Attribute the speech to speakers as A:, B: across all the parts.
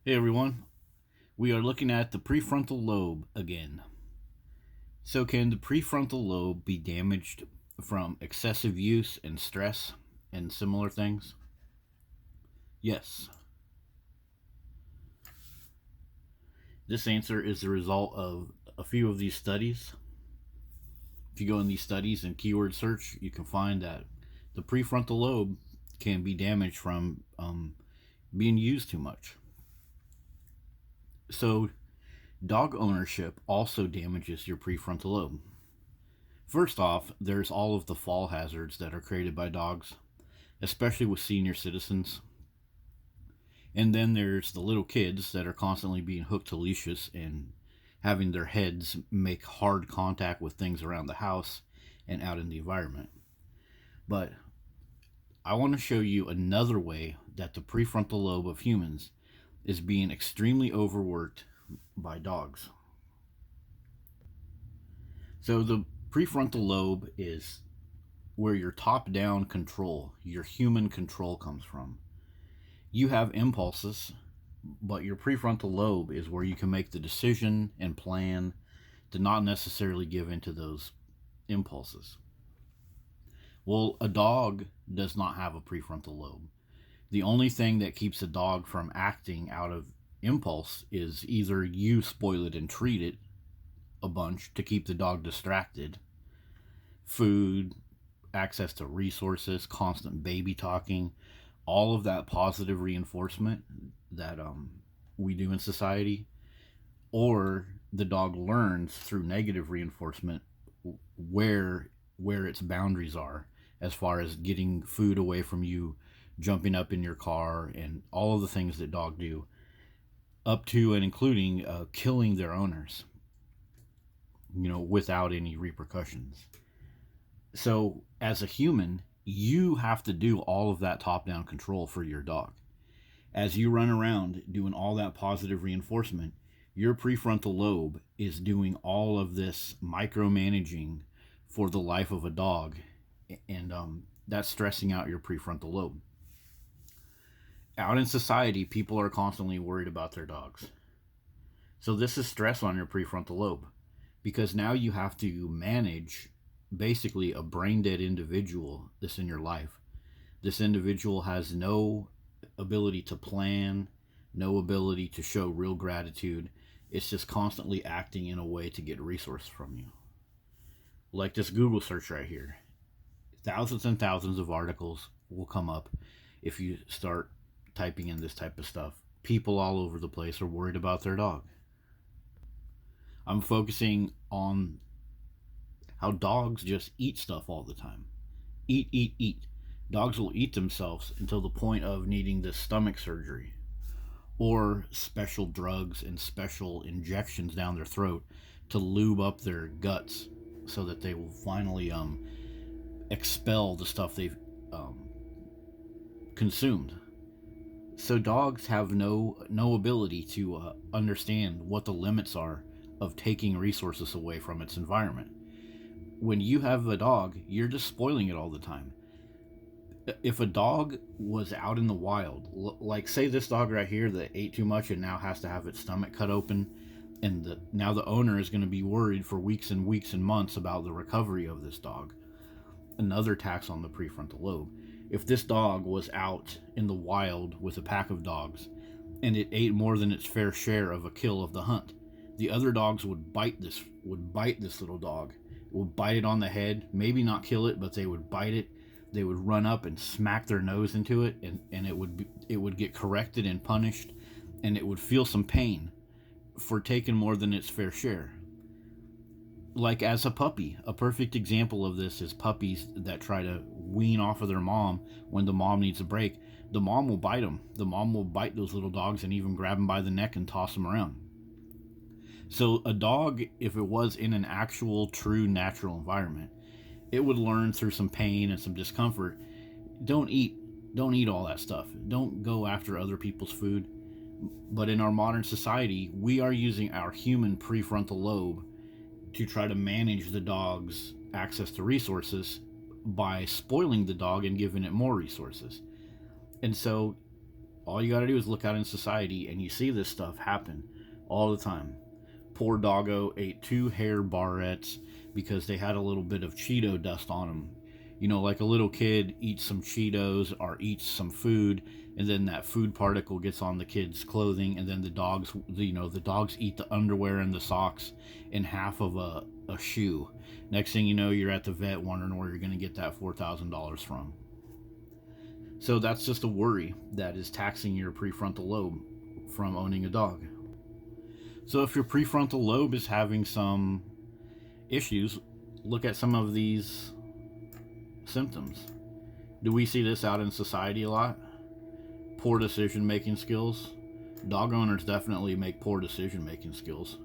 A: Hey everyone, we are looking at the prefrontal lobe again. So, can the prefrontal lobe be damaged from excessive use and stress and similar things? Yes. This answer is the result of a few of these studies. If you go in these studies and keyword search, you can find that the prefrontal lobe can be damaged from being used too much. So, dog ownership also damages your prefrontal lobe. First off, there's all of the fall hazards that are created by dogs, especially with senior citizens. And then there's the little kids that are constantly being hooked to leashes and having their heads make hard contact with things around the house and out in the environment. But I want to show you another way that the prefrontal lobe of humans is being extremely overworked by dogs. So the prefrontal lobe is where your top-down control, your human control comes from. You have impulses, but your prefrontal lobe is where you can make the decision and plan to not necessarily give into those impulses. Well, a dog does not have a prefrontal lobe. The only thing that keeps a dog from acting out of impulse is either you spoil it and treat it a bunch to keep the dog distracted, food, access to resources, constant baby talking, all of that positive reinforcement that we do in society, or the dog learns through negative reinforcement where its boundaries are, as far as getting food away from you, jumping up in your car, and all of the things that dogs do, up to and including killing their owners, without any repercussions. So, as a human, you have to do all of that top down control for your dog. As you run around doing all that positive reinforcement, your prefrontal lobe is doing all of this micromanaging for the life of a dog, and that's stressing out your prefrontal lobe. Out in society, people are constantly worried about their dogs. So, this is stress on your prefrontal lobe because now you have to manage basically a brain dead individual that's in your life. This individual has no ability to plan, no ability to show real gratitude. It's just constantly acting in a way to get resources from you. Like this Google search right here. Thousands and thousands of articles will come up if you start typing in this type of stuff. People all over the place are worried about their dog. I'm focusing on how dogs just eat stuff all the time. Eat, eat, eat. Dogs will eat themselves until the point of needing this stomach surgery or special drugs and special injections down their throat to lube up their guts so that they will finally expel the stuff they've consumed. So dogs have no ability to understand what the limits are of taking resources away from its environment. When you have a dog, you're just spoiling it all the time. If a dog was out in the wild, like say this dog right here that ate too much and now has to have its stomach cut open, and now the owner is going to be worried for weeks and weeks and months about the recovery of this dog. Another tax on the prefrontal lobe. If this dog was out in the wild with a pack of dogs and it ate more than its fair share of a kill of the hunt, the other dogs would bite this little dog, would bite it on the head, maybe not kill it, but they would bite it. They would run up and smack their nose into it, and it would get corrected and punished, and it would feel some pain for taking more than its fair share. Like as a puppy, a perfect example of this is puppies that try to wean off of their mom when the mom needs a break. The mom will bite them. The mom will bite those little dogs and even grab them by the neck and toss them around. So a dog, if it was in an actual, true, natural environment, it would learn through some pain and some discomfort. Don't eat all that stuff. Don't go after other people's food. But in our modern society, we are using our human prefrontal lobe to try to manage the dog's access to resources by spoiling the dog and giving it more resources. And so All you got to do is look out in society and you see this stuff happen all the time. Poor doggo ate 2 hair barrettes because they had a little bit of Cheeto dust on them. You know, like a little kid eats some Cheetos or eats some food, and then that food particle gets on the kid's clothing, and then the dogs, the dogs eat the underwear and the socks and half of a shoe. Next thing you know, you're at the vet wondering where you're going to get that $4,000 from. So that's just a worry that is taxing your prefrontal lobe from owning a dog. So if your prefrontal lobe is having some issues, look at some of these symptoms. Do we see this out in society a lot? Poor decision making skills. Dog owners definitely make poor decision making skills.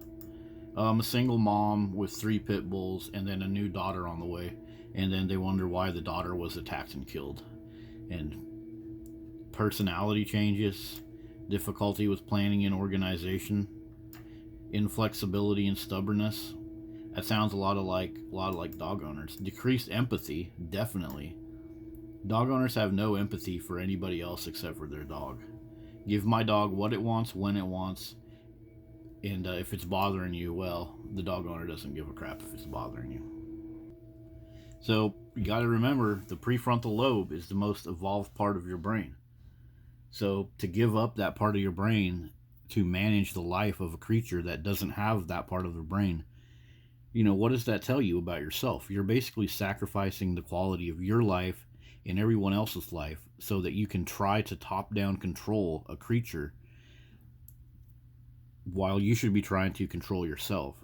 A: A single mom with 3 pit bulls and then a new daughter on the way, and then they wonder why the daughter was attacked and killed. And personality changes, difficulty with planning and organization, inflexibility and stubbornness. That sounds a lot like dog owners. Decreased empathy, definitely. Dog owners have no empathy for anybody else except for their dog. Give my dog what it wants, when it wants, and if it's bothering you, well, the dog owner doesn't give a crap if it's bothering you. So you got to remember, the prefrontal lobe is the most evolved part of your brain. So to give up that part of your brain to manage the life of a creature that doesn't have that part of the brain, what does that tell you about yourself? You're basically sacrificing the quality of your life and everyone else's life so that you can try to top-down control a creature while you should be trying to control yourself.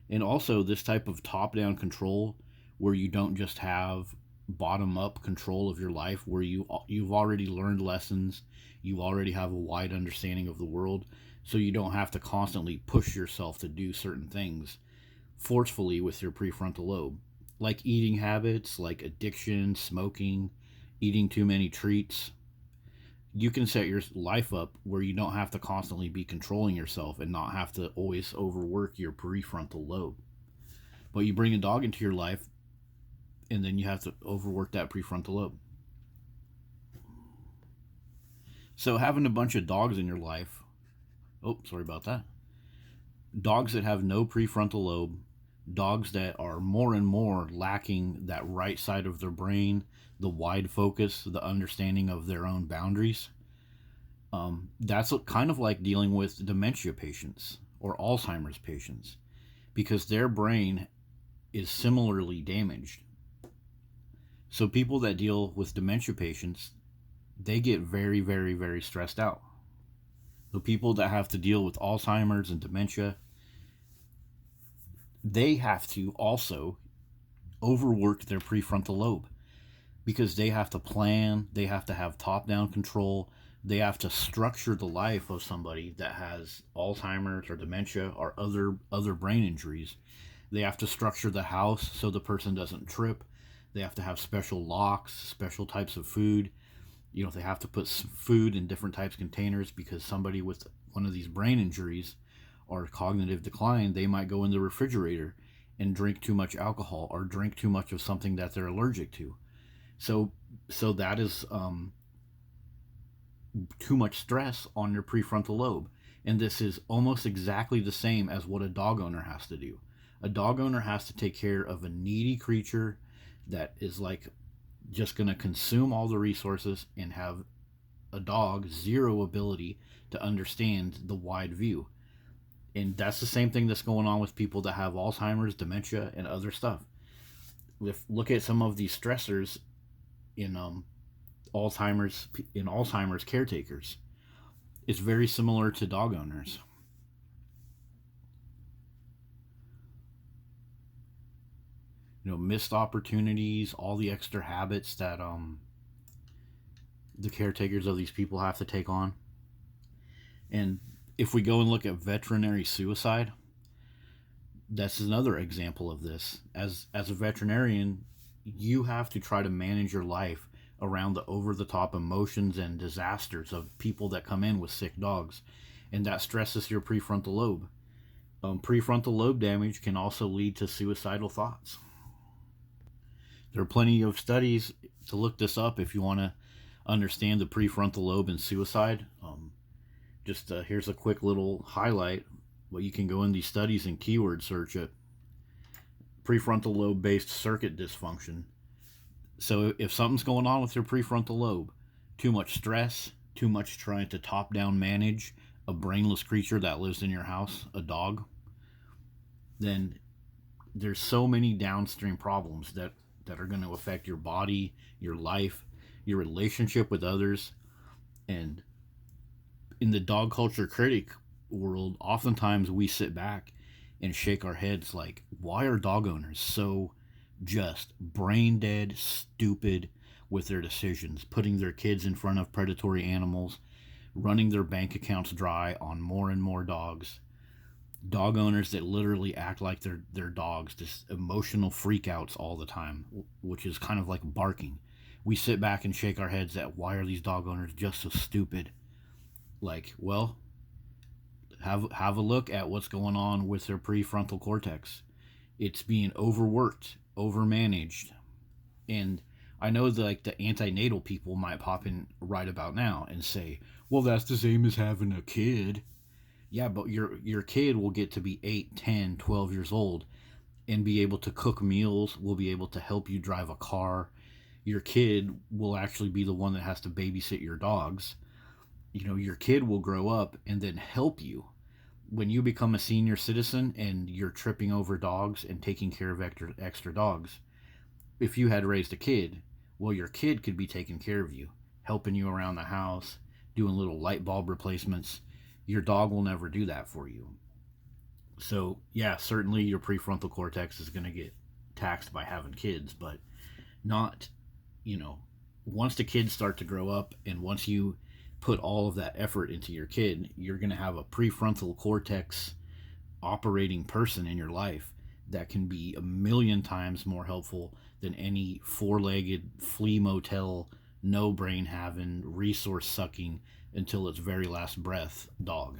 A: And also, this type of top-down control where you don't just have bottom-up control of your life, where you've already learned lessons, you already have a wide understanding of the world, so you don't have to constantly push yourself to do certain things forcefully with your prefrontal lobe, like eating habits, like addiction, smoking, eating too many treats. You can set your life up where you don't have to constantly be controlling yourself and not have to always overwork your prefrontal lobe. But you bring a dog into your life, and then you have to overwork that prefrontal lobe. So having a bunch of dogs in your life, sorry about that. Dogs that have no prefrontal lobe, dogs that are more and more lacking that right side of their brain, the wide focus, the understanding of their own boundaries. That's kind of like dealing with dementia patients or Alzheimer's patients, because their brain is similarly damaged. So people that deal with dementia patients, they get very, very, very stressed out. The people that have to deal with Alzheimer's and dementia, they have to also overwork their prefrontal lobe, because they have to plan, they have to have top-down control, they have to structure the life of somebody that has Alzheimer's or dementia or other brain injuries. They have to structure the house so the person doesn't trip. They have to have special locks, special types of food. They have to put food in different types of containers, because somebody with one of these brain injuries or cognitive decline, they might go in the refrigerator and drink too much alcohol or drink too much of something that they're allergic to. So that is too much stress on your prefrontal lobe. And this is almost exactly the same as what a dog owner has to do. A dog owner has to take care of a needy creature that is like just going to consume all the resources and have a dog zero ability to understand the wide view. And that's the same thing that's going on with people that have Alzheimer's, dementia, and other stuff. Look at some of these stressors in Alzheimer's caretakers. It's very similar to dog owners. Missed opportunities, all the extra habits that the caretakers of these people have to take on. And if we go and look at veterinary suicide, that's another example of this. As a veterinarian, you have to try to manage your life around the over-the-top emotions and disasters of people that come in with sick dogs, and that stresses your prefrontal lobe. Prefrontal lobe damage can also lead to suicidal thoughts. There are plenty of studies to look this up if you want to understand the prefrontal lobe and suicide. Just here's a quick little highlight. Well, you can go in these studies and keyword search it. Prefrontal lobe based circuit dysfunction. So if something's going on with your prefrontal lobe, too much stress, too much trying to top down manage a brainless creature that lives in your house, a dog, then there's so many downstream problems that are going to affect your body, your life, your relationship with others. And in the dog culture critic world, oftentimes we sit back and shake our heads like, why are dog owners so just brain dead, stupid with their decisions, putting their kids in front of predatory animals, running their bank accounts dry on more and more dogs? Dog owners that literally act like they're dogs, just emotional freakouts all the time, which is kind of like barking. We sit back and shake our heads at why are these dog owners just so stupid? Like, well, have a look at what's going on with their prefrontal cortex. It's being overworked, overmanaged, and I know that like the antenatal people might pop in right about now and say, "Well, that's the same as having a kid." Yeah, but your kid will get to be 8, 10, 12 years old and be able to cook meals, will be able to help you drive a car. Your kid will actually be the one that has to babysit your dogs. You know, your kid will grow up and then help you. When you become a senior citizen and you're tripping over dogs and taking care of extra dogs, if you had raised a kid, well, your kid could be taking care of you, helping you around the house, doing little light bulb replacements. Your dog will never do that for you. So, yeah, certainly your prefrontal cortex is going to get taxed by having kids, but not, you know, once the kids start to grow up and once you put all of that effort into your kid, you're going to have a prefrontal cortex operating person in your life that can be a million times more helpful than any four-legged flea motel, no brain having, resource sucking until its very last breath dog.